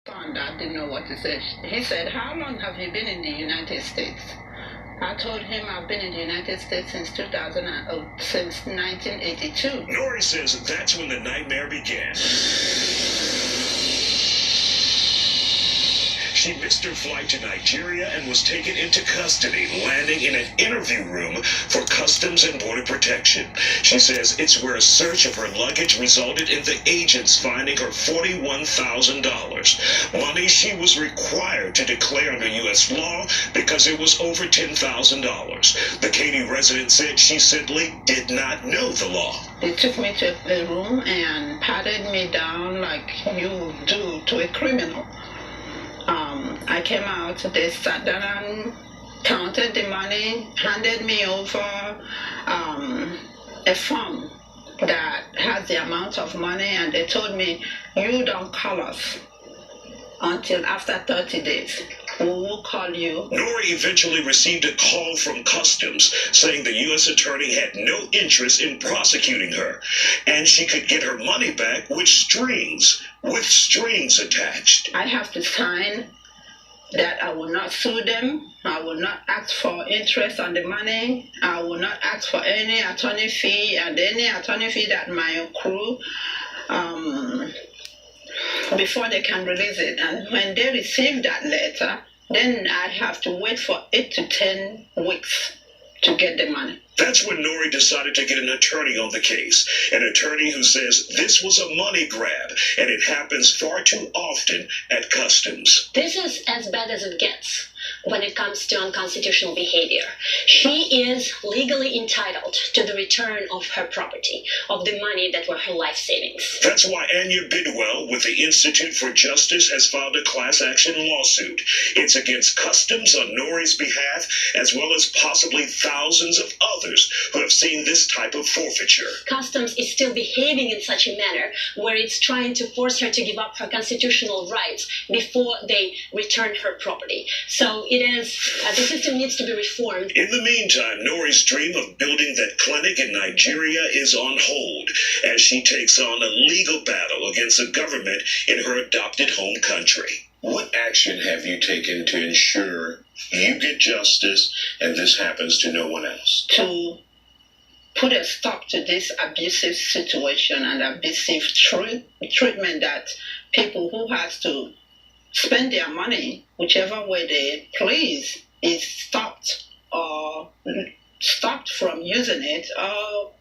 Found out, didn't know what to say. He said, "How long have you been in the United States?" I told him I've been in the United States since 1982. Nori says that's when the nightmare began. She missed her flight to Nigeria and was taken into custody, landing in an interview room for Customs and Border Protection. She says it's where a search of her luggage resulted in the agents finding her $41,000, money she was required to declare under U.S. law because it was over $10,000. The Katy resident said she simply did not know the law. They took me to a room and patted me down like you do to a criminal. I came out, they sat down and counted the money, handed me over a form that has the amount of money, and they told me, "You don't call us until after 30 days. We will call you." Nori eventually received a call from Customs saying the U.S. attorney had no interest in prosecuting her, and she could get her money back with strings attached. I have to sign that I will not sue them. I will not ask for interest on the money. I will not ask for any attorney fee, and any attorney fee that might accrue before they can release it. And when they receive that letter, then I have to wait for 8 to 10 weeks to get the money. That's when Nori decided to get an attorney on the case, an attorney who says this was a money grab, and it happens far too often at Customs. This is as bad as it gets when it comes to unconstitutional behavior. She is legally entitled to the return of her property, of the money that were her life savings. That's why Anya Bidwell with the Institute for Justice has filed a class action lawsuit. It's against Customs on Nori's behalf, as well as possibly thousands of others who have seen this type of forfeiture. Customs is still behaving in such a manner where it's trying to force her to give up her constitutional rights before they return her property. So the system needs to be reformed. In the meantime, Nori's dream of building that clinic in Nigeria is on hold as she takes on a legal battle against the government in her adopted home country. What action have you taken to ensure you get justice and this happens to no one else? To put a stop to this abusive situation and abusive treatment that people who has to spend their money whichever way they please is stopped from using it, or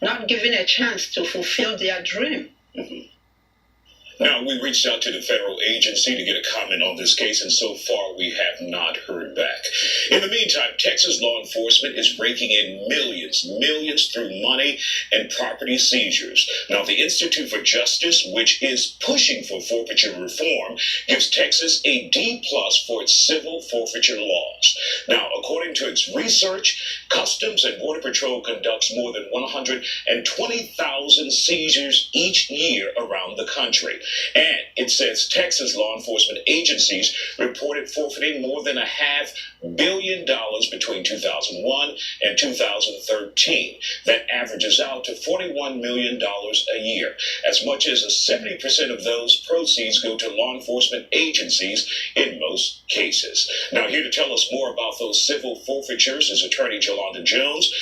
not given a chance to fulfill their dream. Now, we reached out to the federal agency to get a comment on this case, and so far we have not heard back. In the meantime, Texas law enforcement is raking in millions through money and property seizures. Now, the Institute for Justice, which is pushing for forfeiture reform, gives Texas a D+ for its civil forfeiture laws. Now, according to its research, Customs and Border Patrol conducts more than 120,000 seizures each year around the country. And it says Texas law enforcement agencies reported forfeiting more than $500 million between 2001 and 2013. That averages out to $41 million a year. As much as 70% of those proceeds go to law enforcement agencies in most cases. Now, here to tell us more about those civil forfeitures is attorney Jolanda Jones.